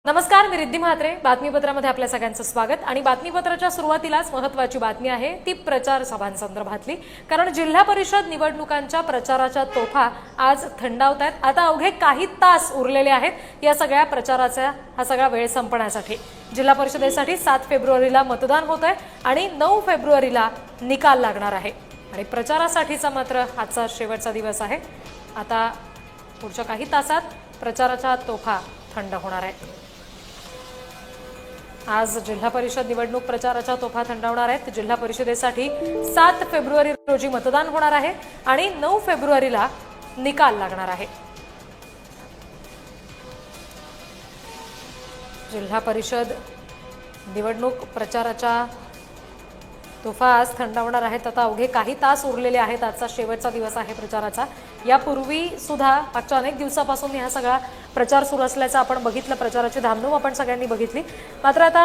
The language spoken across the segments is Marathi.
नमस्कार, मी रिद्धी म्हात्रे. बातमीपत्रामध्ये आपल्या सगळ्यांचं स्वागत. आणि बातमीपत्राच्या सुरुवातीलाच महत्त्वाची बातमी आहे ती प्रचार सभांसंदर्भातली. कारण जिल्हा परिषद निवडणुकांच्या प्रचाराच्या तोफा आज थंडावत आहेत. आता अवघे काही तास उरलेले आहेत या सगळ्या प्रचाराचा हा सगळा वेळ संपण्यासाठी. जिल्हा परिषदेसाठी 7 फेब्रुवारीला मतदान होत आहे आणि 9 फेब्रुवारीला निकाल लागणार आहे. आणि प्रचारासाठीचा मात्र आजचा शेवटचा दिवस आहे. आता पुढच्या काही तासात प्रचाराच्या तोफा थंड होणार आहेत. आज जिल्हा परिषद निवडणूक प्रचाराच्या तोफा थंडावणार आहेत. जिल्हा परिषदेसाठी 7 फेब्रुवारी रोजी मतदान होणार आहे आणि 9 फेब्रुवारीला निकाल लागणार आहे. जिल्हा परिषद निवडणूक प्रचाराच्या तोफा आज थंडावणार आहेत. आता अवघे काही तास उरलेले आहेत. आजचा शेवटचा दिवस आहे प्रचाराचा. यापूर्वी सुद्धा मागच्या अनेक दिवसापासून हा सगळा प्रचार सुरू असल्याचं आपण बघितलं. प्रचाराची धामधूम आपण सगळ्यांनी बघितली. मात्र आता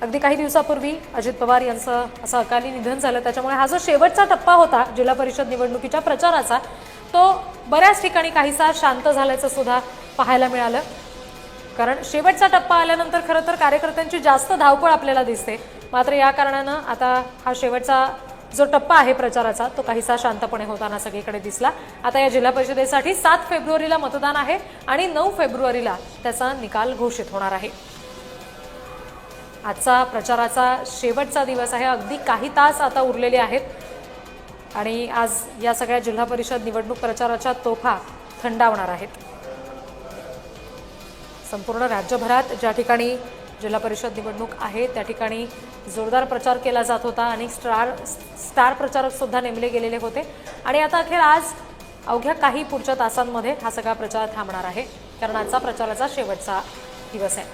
अगदी काही दिवसापूर्वी अजित पवार यांचं असं अकाली निधन झालं. त्याच्यामुळे हा जो शेवटचा टप्पा होता जिल्हा परिषद निवडणुकीच्या प्रचाराचा तो बऱ्याच ठिकाणी काहीसा शांत झाल्याचं सुद्धा पाहायला मिळालं. कारण शेवटचा टप्पा आल्यानंतर खरं तर कार्यकर्त्यांची जास्त धावपळ आपल्याला दिसते. मात्र या कारणानं आता हा शेवटचा जो टप्पा आहे प्रचाराचा तो काहीसा शांतपणे होताना सगळीकडे दिसला. आता या जिल्हा परिषदेसाठी 7 फेब्रुवारीला मतदान आहे आणि 9 फेब्रुवारीला त्याचा निकाल घोषित होणार आहे. आजचा प्रचाराचा शेवटचा दिवस आहे. अगदी काही तास आता उरलेले आहेत आणि आज या सगळ्या जिल्हा परिषद निवडणूक प्रचाराच्या तोफा थंडावणार आहेत. संपूर्ण राज्यभरात ज्या ठिकाणी जिल्हा परिषद निवडणूक आहे त्या ठिकाणी जोरदार प्रचार केला जात होता आणि स्टार प्रचारक सुद्धा नेमले गेलेले होते. आणि आता अखेर आज अवघ्या काही पुढच्या तासांमध्ये हा सगळा प्रचार थांबणार आहे. कारण आजचा प्रचाराचा शेवटचा दिवस आहे.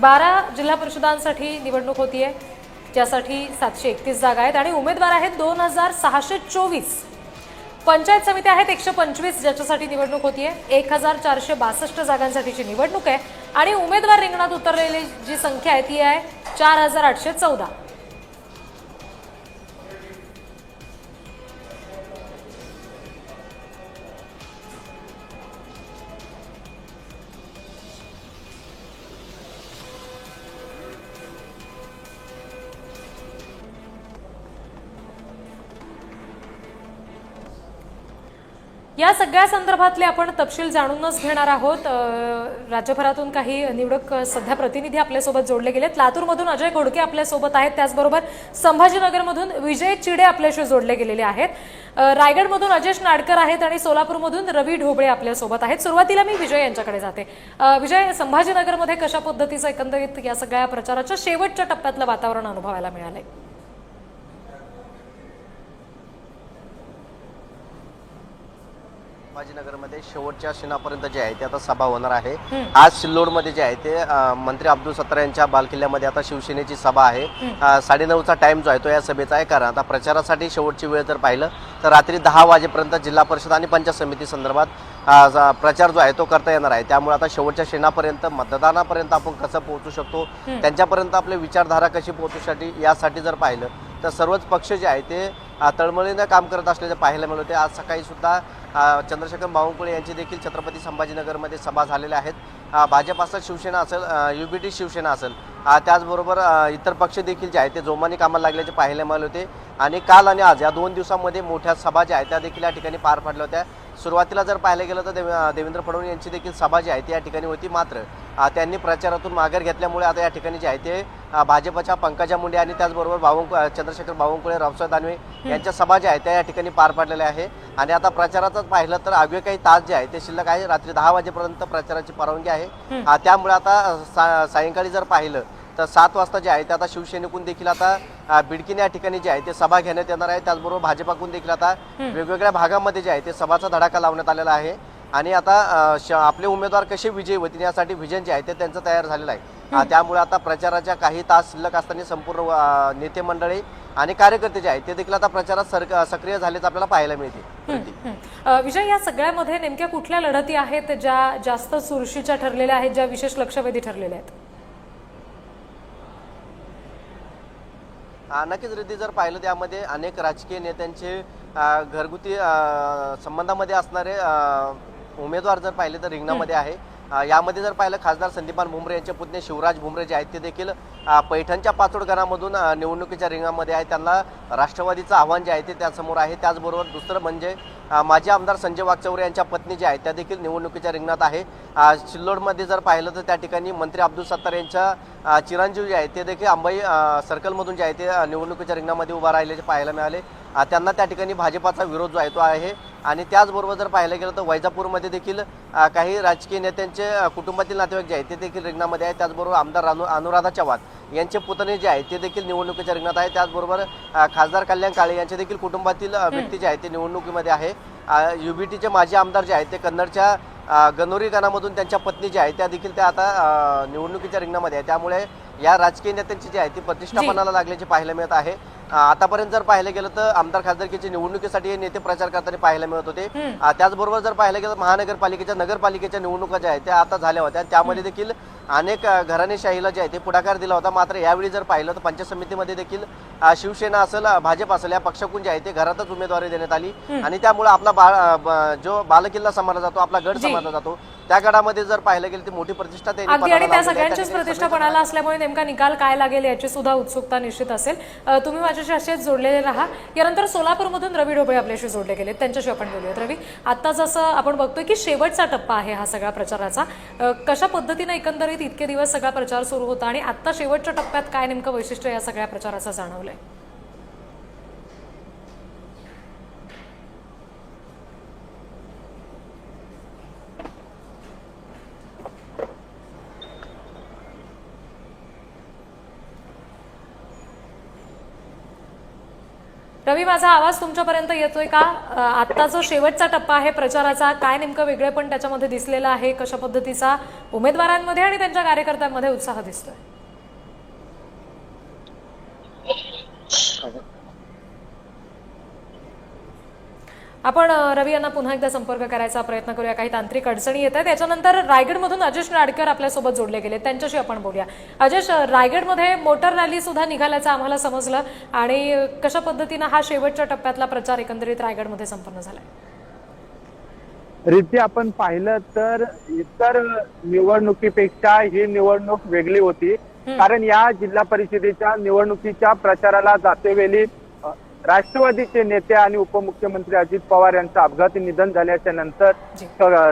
12 जिल्हा परिषदांसाठी निवडणूक होतीये, ज्यासाठी 731 जागा आहेत आणि उमेदवार आहेत 2624. पंचायत समित्या आहेत 125 ज्याच्यासाठी निवडणूक होतीये. 1462 जागांसाठीची निवडणूक आहे आणि उमेदवार रिंगणात उतरलेली जी संख्या आहे ती आहे 4814. या सगळ्या संदर्भातले आपण तपशील जाणूनच घेणार आहोत. राज्यभरातून काही निवडक सध्या प्रतिनिधी आपल्यासोबत जोडले गेलेत. लातूरमधून अजय घोडके आपल्यासोबत आहेत. त्याचबरोबर संभाजीनगरमधून विजय चिडे आपल्याशी जोडले गेलेले आहेत. रायगडमधून अजेश नाडकर आहेत आणि सोलापूरमधून रवी ढोबळे आपल्यासोबत आहेत. सुरुवातीला मी विजय यांच्याकडे जाते. विजय, संभाजीनगरमध्ये कशा पद्धतीचं एकंदरीत या सगळ्या प्रचाराच्या शेवटच्या टप्प्यातलं वातावरण अनुभवायला मिळालंय? संभाजीनगरमध्ये शेवटच्या क्षणापर्यंत जे आहे ते आता सभा होणार आहे. आज सिल्लोडमध्ये जे आहे ते मंत्री अब्दुल सत्तार यांच्या बालकिल्ल्यामध्ये आता शिवसेनेची सभा आहे. 9:30चा टाइम जो आहे तो या सभेचा आहे. कारण आता प्रचारासाठी शेवटची वेळ जर पाहिलं तर रात्री 10 वाजेपर्यंत जिल्हा परिषद आणि पंचायत समिती संदर्भात प्रचार जो आहे तो करता येणार आहे. त्यामुळे आता शेवटच्या क्षणापर्यंत मतदानापर्यंत आपण कसं पोहोचू शकतो, त्यांच्यापर्यंत आपली विचारधारा कशी पोहोचूसाठी यासाठी जर पाहिलं तर सर्वच पक्ष जे आहे ते तळमळीनं काम करत असल्याचे पाहायला मिळते. आज सकाळी सुद्धा चंद्रशेखर बावनकुळे यांची देखील छत्रपती संभाजीनगरमध्ये सभा झालेल्या आहेत. भाजप असेल, शिवसेना असेल, UBT शिवसेना असेल, त्याचबरोबर इतर पक्ष देखील जे आहे ते जोमाने कामाला लागल्याचे पाहायला मिळाले होते. आणि काल आणि आज या 2 दिवसांमध्ये मोठ्या सभा ज्या आहेत त्या देखील या ठिकाणी पार पडल्या होत्या. सुरुवातीला जर पाहायला गेलं तर देवेंद्र फडणवीस यांची देखील सभा जी आहे ती या ठिकाणी होती. मात्र त्यांनी प्रचारातून माघार घेतल्यामुळे आता या ठिकाणी जे आहे ते भाजपच्या पंकजा मुंडे आणि त्याचबरोबर चंद्रशेखर बावनकुळे, रावसाहेब दानवे यांच्या सभा ज्या आहेत त्या या ठिकाणी पार पडलेल्या आहे. आणि आता प्रचाराचाच पाहिलं तर अवघे काही तास जे आहे ते शिल्लक आहे. रात्री 10 वाजेपर्यंत प्रचाराची परवानगी आहे. त्यामुळे आता सायंकाळी जर पाहिलं तर 7 वाजता जे आहे ते आता शिवसेनेकडून देखील आता बिडकीने या ठिकाणी जे आहे ते सभा घेण्यात येणार आहे. त्याचबरोबर भाजपाकडून देखील आता वेगवेगळ्या भागामध्ये जे आहे ते सभाचा धडाका लावण्यात आलेला आहे. आणि आता आपले उमेदवार कसे विजयी होतील यासाठी व्हिजन जे आहे ते त्यांचं तयार झालेलं आहे. त्यामुळे आता प्रचाराच्या काही तास शिल्लक असताना संपूर्ण नेते मंडळी आणि कार्यकर्ते जे आहेत ते देखील आता प्रचारात सक्रिय झालेच आपल्याला पाहायला मिळते. विजय, या सगळ्यामध्ये नेमक्या कुठल्या लढती आहेत ज्या जास्त चुरशीच्या ठरलेल्या आहेत, ज्या विशेष लक्षवेधी ठरलेल्या आहेत? नक्कीच रिद्धी, जर पाहिलं त्यामध्ये अनेक राजकीय नेत्यांचे घरगुती संबंधामध्ये असणारे उमेदवार जर पाहिले तर रिंगणामध्ये आहे. यामध्ये जर पाहिलं खासदार संदीपान भुमरे यांचे पुतणे शिवराज भुमरे जे आहेत ते देखील पैठणच्या पाचोड गणामधून निवडणुकीच्या रिंगामध्ये आहे. त्यांना राष्ट्रवादीचं आव्हान जे आहे ते त्यासमोर आहे. त्याचबरोबर दुसरं म्हणजे माजी आमदार संजय वाकचौरे यांच्या पत्नी ज्या आहेत त्या देखील निवडणुकीच्या रिंगणात आहे. सिल्लोडमध्ये जर पाहिलं तर त्या ठिकाणी मंत्री अब्दुल सत्तार यांच्या चिरंजीव जे आहेत ते देखील अंबाई सर्कलमधून जे आहे ते निवडणुकीच्या रिंगणामध्ये उभा राहिल्याचे पाहायला मिळाले. त्यांना त्या ठिकाणी भाजपाचा विरोध जो आहे तो आहे. आणि त्याचबरोबर जर पाहायला गेलं तर वैजापूरमध्ये देखील काही राजकीय नेत्यांचे कुटुंबातील नातेवाईक जे आहेत ते देखील रिंगणामध्ये आहेत. त्याचबरोबर आमदार अनुराधा चव्हाण यांचे पुतणे जे आहेत ते देखील निवडणुकीच्या रिंगणात आहेत. त्याचबरोबर खासदार कल्याण काळे यांचे देखील कुटुंबातील व्यक्ती जे आहेत ते निवडणुकीमध्ये आहे. UBTचे माजी आमदार जे आहेत ते कन्नडच्या गणोरी गणामधून त्यांच्या पत्नी ज्या आहेत त्या देखील त्या आता निवडणुकीच्या रिंगणामध्ये आहे. त्यामुळे या राजकीय नेत्यांची जी आहे ती प्रतिष्ठा पणाला लागल्याचे पाहायला मिळत आहे. आतापर्यंत जर पाहिलं गेलं तर आमदार खासदारकीच्या निवडणुकीसाठी हे नेते प्रचार करताना पाहायला मिळत होते. त्याचबरोबर जर पाहिलं गेलं नगरपालिकेच्या निवडणुका ज्या आहेत त्या आता झाल्या होत्या. त्यामध्ये देखील अनेक घराणेशाहीला जे आहे ते पुढाकार दिला होता. मात्र यावेळी जर पाहिलं तर पंचायत समितीमध्ये देखील शिवसेना असेल भाजप असेल या पक्षाकडून जे आहे ते घरातच उमेदवारी देण्यात आली. आणि त्यामुळे आपला जो बालकिल्ला समजला जातो, आपला गड समजला जातो, त्या गडामध्ये जर पाहिलं गेलं ती मोठी प्रतिष्ठा अगदी आणि त्या सगळ्यांचीच प्रतिष्ठा पणाला असल्यामुळे नेमका निकाल काय लागेल याची सुद्धा उत्सुकता निश्चित असेल. तुम्ही माझ्याशी असेच जोडलेले राहा. यानंतर सोलापूरमधून रवी ढोबळे आपल्याशी जोडले गेले, त्यांच्याशी आपण बोलूयात. रवी, आता जसं आपण बघतोय की शेवटचा टप्पा आहे हा सगळा प्रचाराचा, कशा पद्धतीने एकंदरीत इतके दिवस सगळा प्रचार सुरू होता आणि आता शेवटच्या टप्प्यात काय नेमकं वैशिष्ट्य या सगळ्या प्रचाराचं जाणवलंय? रवी, माझा आवाज तुमच्यापर्यंत येतोय का? आता जो शेवटचा टप्पा आहे प्रचाराचा, काय नेमकं वेगळे पण त्याच्यामध्ये दिसलेलं आहे? कशा पद्धतीचा उमेदवारांमध्ये आणि त्यांच्या कार्यकर्त्यांमध्ये उत्साह दिसतोय? आपण रवी यांना पुन्हा एकदा संपर्क करायचा प्रयत्न करूया. काही तांत्रिक अडचणी येत आहेत. त्याच्यानंतर रायगडमधून अजेश नाडकर आपल्यासोबत जोडले गेले, त्यांच्याशी आपण बोलूया. अजेश, रायगडमध्ये मोटर रॅली सुद्धा निघाल्याचं आम्हाला समजलं आणि कशा पद्धतीनं हा शेवटच्या टप्प्यातला प्रचार एकंदरीत रायगडमध्ये संपन्न झालाय? रीती आपण पाहिलं तर इतर निवडणुकीपेक्षा ही निवडणूक वेगळी होती. कारण या जिल्हा परिषदेच्या निवडणुकीच्या प्रचाराला जातेवेळी राष्ट्रवादीचे नेते आणि उपमुख्यमंत्री अजित पवार यांचं अपघाती निधन झाल्याच्या नंतर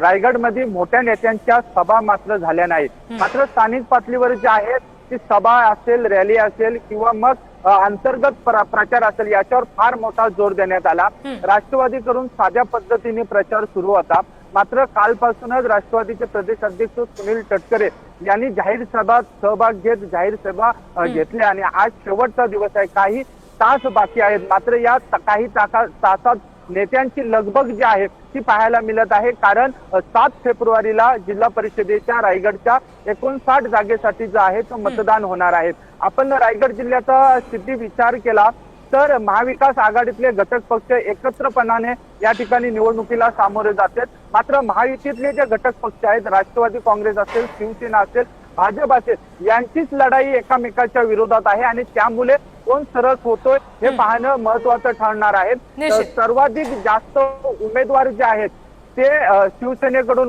रायगडमध्ये मोठ्या नेत्यांच्या सभा मात्र झाल्या नाहीत. मात्र स्थानिक पातळीवर जे आहेत ती सभा असेल, रॅली असेल किंवा मग अंतर्गत प्रचार असेल याच्यावर फार मोठा जोर देण्यात आला. राष्ट्रवादीकडून साध्या पद्धतीने प्रचार सुरू होता. मात्र कालपासूनच राष्ट्रवादीचे प्रदेश अध्यक्ष सुनील तटकरे यांनी जाहीर सभात सहभाग घेत जाहीर सभा घेतल्या आणि आज शेवटचा दिवस आहे. काही तास बाकी आहेत. मात्र या काही तासात नेत्यांची लगबग जी आहे ती पाहायला मिळत आहे. कारण 7 फेब्रुवारीला जिल्हा परिषदेच्या रायगडच्या 59 जागेसाठी जो आहे तो मतदान होणार आहे. आपण रायगड जिल्ह्याचा स्थिती विचार केला तर महाविकास आघाडीतले घटक पक्ष एकत्रपणाने या ठिकाणी निवडणुकीला सामोरे जातात. मात्र महायुतीतले जे घटक पक्ष आहेत, राष्ट्रवादी काँग्रेस असेल, शिवसेना असेल, भाजप असेल, यांचीच लढाई एकामेकाच्या विरोधात आहे आणि त्यामुळे कोण सरस होतोय हे पाहणं महत्वाचं ठरणार आहे. सर्वाधिक जास्त उमेदवार जे आहेत ते शिवसेनेकडून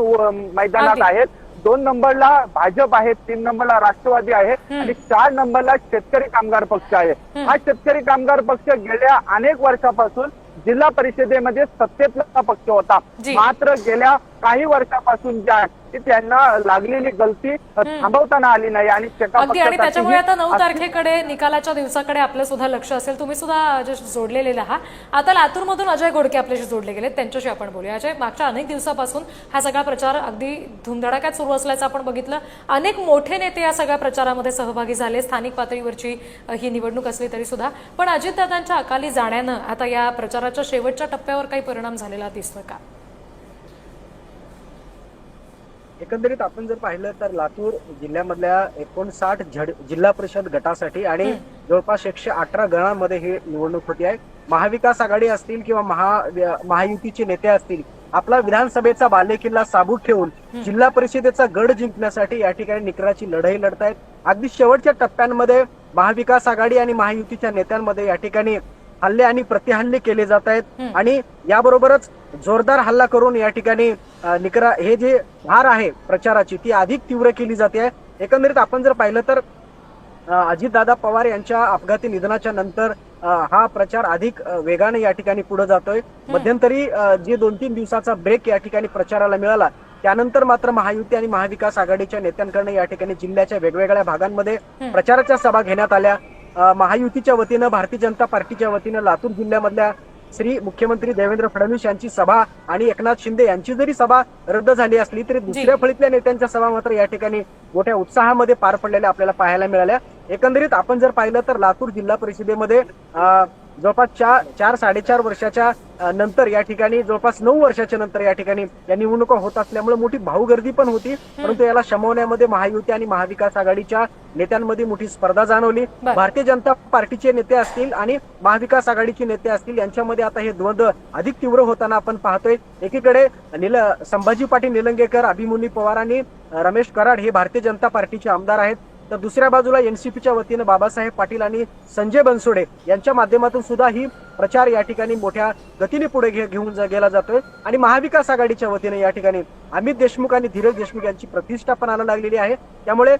मैदानात आहेत. 2 नंबरला भाजप आहे, 3 नंबरला राष्ट्रवादी आहे आणि 4 नंबरला शेतकरी कामगार पक्ष आहे. हा शेतकरी कामगार पक्ष गेल्या अनेक वर्षापासून जिल्हा परिषदेमध्ये सत्तेतला पक्ष होता. मात्र गेल्या काही वर्षापासून ज्या त्यांना लागलेली गलती थांबवताना आली नाही आणि त्याच्यामुळे आता 9 तारखेकडे निकालाच्या दिवसाकडे आपलं सुद्धा लक्ष असेल. तुम्ही सुद्धा जोडलेले आहात. आता लातूरमधून अजय घोडके आपल्याशी जोडले गेले, त्यांच्याशी आपण बोलूया. अजय, मागच्या अनेक दिवसापासून हा सगळा प्रचार अगदी धुमधडाक्यात सुरू असल्याचं आपण बघितलं. अनेक मोठे नेते या सगळ्या प्रचारामध्ये सहभागी झाले. स्थानिक पातळीवरची ही निवडणूक असली तरी सुद्धा, पण अजितदादांच्या अकाली जाण्यानं आता या प्रचाराच्या शेवटच्या टप्प्यावर काही परिणाम झालेला दिसतोय का? एकंदरीत आपण जर पाहिलं तर लातूर जिल्ह्यामधल्या 59 जिल्हा परिषद गटासाठी आणि जवळपास 118 गणांमध्ये ही निवडणूक होती आहे. महाविकास आघाडी असतील किंवा महायुतीचे नेते असतील, आपला विधानसभेचा बालेकिल्ला साबूत ठेवून जिल्हा परिषदेचा गड जिंकण्यासाठी या ठिकाणी निकराची लढाई लढतायत. अगदी शेवटच्या टप्प्यांमध्ये महाविकास आघाडी आणि महायुतीच्या नेत्यांमध्ये या ठिकाणी हल्ले आणि प्रतिहल्ले केले जात आहेत आणि याबरोबरच जोरदार हल्ला करून या ठिकाणी हे जे धार आहे प्रचाराची ती अधिक तीव्र केली जाते. एकंदरीत आपण जर पाहिलं तर अजितदादा पवार यांच्या अपघाती निधनाच्या नंतर हा प्रचार अधिक वेगाने या ठिकाणी पुढे जातोय. मध्यंतरी जे 2-3 दिवसाचा ब्रेक या ठिकाणी प्रचाराला मिळाला त्यानंतर मात्र महायुती आणि महाविकास आघाडीच्या नेत्यांकडून या ठिकाणी जिल्ह्याच्या वेगवेगळ्या भागांमध्ये प्रचाराच्या सभा घेण्यात आल्या. महायुतीच्या वतीनं भारतीय जनता पार्टीच्या वतीनं लातूर जिल्ह्यामधल्या श्री मुख्यमंत्री देवेंद्र फडणवीस यांची सभा आणि एकनाथ शिंदे यांची जरी सभा रद्द झाली असली तरी दुसऱ्या फळीतल्या नेत्यांच्या सभा मात्र या ठिकाणी मोठ्या उत्साहामध्ये पार पडलेल्या आपल्याला पाहायला मिळाल्या. एकंदरीत आपण जर पाहिलं तर लातूर जिल्हा परिषदेमध्ये जवळपास 4-4.5 वर्षाच्या नंतर या ठिकाणी जवळपास 9 वर्षाच्या नंतर या ठिकाणी या निवडणुका होत असल्यामुळे मोठी भाऊगर्दी पण होती. परंतु याला शमवण्यामध्ये महायुती आणि महाविकास आघाडीच्या नेत्यांमध्ये मोठी स्पर्धा जाणवली. भारतीय जनता पार्टीचे नेते असतील आणि महाविकास आघाडीचे नेते असतील यांच्यामध्ये आता हे द्वंद्व अधिक तीव्र होताना आपण पाहतोय. एकीकडे संभाजी पाटील निलंगेकर, अभिमन्यू पवार आणि रमेश कराड हे भारतीय जनता पार्टीचे आमदार आहेत, तर दुसऱ्या बाजूला एनसीपीच्या वतीनं बाबासाहेब पाटील आणि संजय बनसोडे यांच्या माध्यमातून सुद्धा ही प्रचार या ठिकाणी मोठ्या गतीने पुढे घेऊन गेला जातोय. आणि महाविकास आघाडीच्या वतीने या ठिकाणी अमित देशमुख आणि धीरज देशमुख यांची प्रतिष्ठा पण लागलेली आहे. त्यामुळे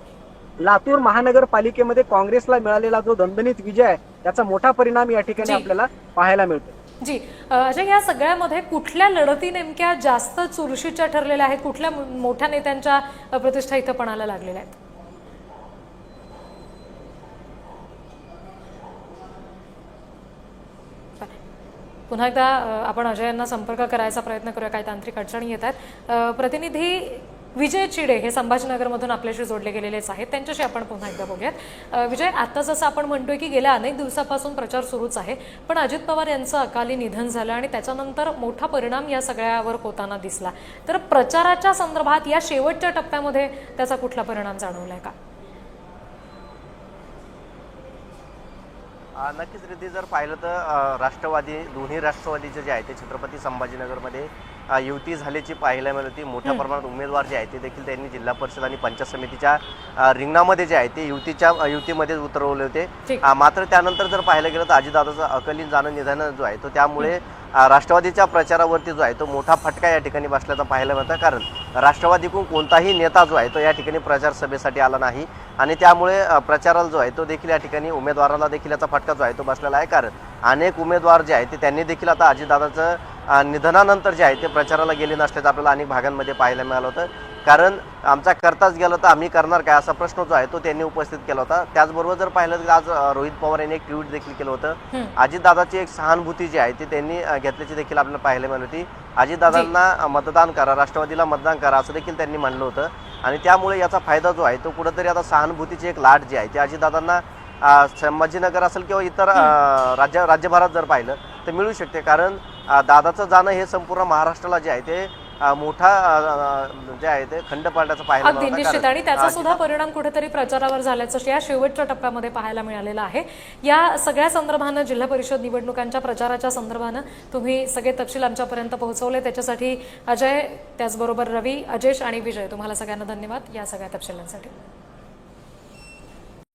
लातूर महानगरपालिकेमध्ये काँग्रेसला मिळालेला जो दणदणीत विजय आहे त्याचा मोठा परिणाम या ठिकाणी आपल्याला पाहायला मिळतो. जी अजय, या सगळ्यामध्ये कुठल्या लढती नेमक्या जास्त चुरशीच्या ठरलेल्या आहेत? कुठल्या मोठ्या नेत्यांच्या प्रतिष्ठा इथं पणाला लागलेल्या आहेत? पुन्हा एकदा आपण अजय यांना संपर्क करायचा प्रयत्न करूया, काही तांत्रिक अडचणी येत आहेत. प्रतिनिधी विजय चिडे हे संभाजीनगरमधून आपल्याशी जोडले गेलेलेच आहेत, त्यांच्याशी आपण पुन्हा एकदा बघूयात. विजय, आता जसं आपण म्हणतोय की गेल्या अनेक दिवसापासून प्रचार सुरूच आहे, पण अजित पवार यांचं अकाली निधन झालं आणि त्याच्यानंतर मोठा परिणाम या सगळ्यावर होताना दिसला. तर प्रचाराच्या संदर्भात या शेवटच्या टप्प्यामध्ये त्याचा कुठला परिणाम जाणवलाय का? नक्कीच रिद्धी, जर पाहिलं तर राष्ट्रवादी, दोन्ही राष्ट्रवादीचे जे आहे ते छत्रपती संभाजीनगरमध्ये युती झाल्याची पाहायला मिळत होती. मोठ्या प्रमाणात उमेदवार जे आहेत ते देखील त्यांनी जिल्हा परिषद आणि पंचायत समितीच्या रिंगणामध्ये जे आहे ते युतीमध्ये उतरवले होते. मात्र त्यानंतर जर पाहायला गेलं तर अजितदादाचं अकाली निधन जो आहे तो त्यामुळे राष्ट्रवादीच्या प्रचारावरती जो आहे तो मोठा फटका या ठिकाणी बसल्याचा पाहायला मिळतं. कारण राष्ट्रवादीकडून कोणताही नेता जो आहे तो या ठिकाणी प्रचार सभेसाठी आला नाही आणि त्यामुळे प्रचाराला जो आहे तो देखील या ठिकाणी उमेदवाराला देखील याचा फटका जो आहे तो बसलेला आहे. कारण अनेक उमेदवार जे आहेत ते त्यांनी देखील आता अजितदादाचं निधनानंतर जे आहे ते प्रचाराला गेले नसल्याचं आपल्याला अनेक भागांमध्ये पाहायला मिळालं होतं. कारण आमचा करताच गेला तर आम्ही करणार काय असा प्रश्न जो आहे तो त्यांनी उपस्थित केला होता. त्याचबरोबर जर पाहिलं तर आज रोहित पवार यांनी एक ट्विट देखील केलं होतं. अजितदादाची एक सहानुभूती जी आहे ती त्यांनी घेतल्याची देखील आपल्याला पाहायला मिळाली होती. अजितदादांना मतदान करा, राष्ट्रवादीला मतदान करा असं देखील त्यांनी म्हणलं होतं आणि त्यामुळे याचा फायदा जो आहे तो कुठंतरी आता सहानुभूतीची एक लाट जी आहे ती अजितदादांना संभाजीनगर असेल किंवा इतर राज्यभरात जर पाहिलं तर मिळू शकते. कारण दादाचं जाणं हे संपूर्ण महाराष्ट्राला जे आहे ते मोठा जे आहे ते खंड पाडण्याचं पाहायला अगदी निश्चित, आणि त्याचा सुद्धा परिणाम कुठेतरी प्रचारावर झाल्याचं या शेवटच्या टप्प्यामध्ये पाहायला मिळालेलं आहे. या सगळ्या संदर्भानं, जिल्हा परिषद निवडणुकांच्या प्रचाराच्या संदर्भानं तुम्ही सगळे तपशील आमच्यापर्यंत पोहोचवले, त्याच्यासाठी अजय, त्याचबरोबर रवी, अजेश आणि विजय, तुम्हाला सगळ्यांना धन्यवाद या सगळ्या तपशिलांसाठी.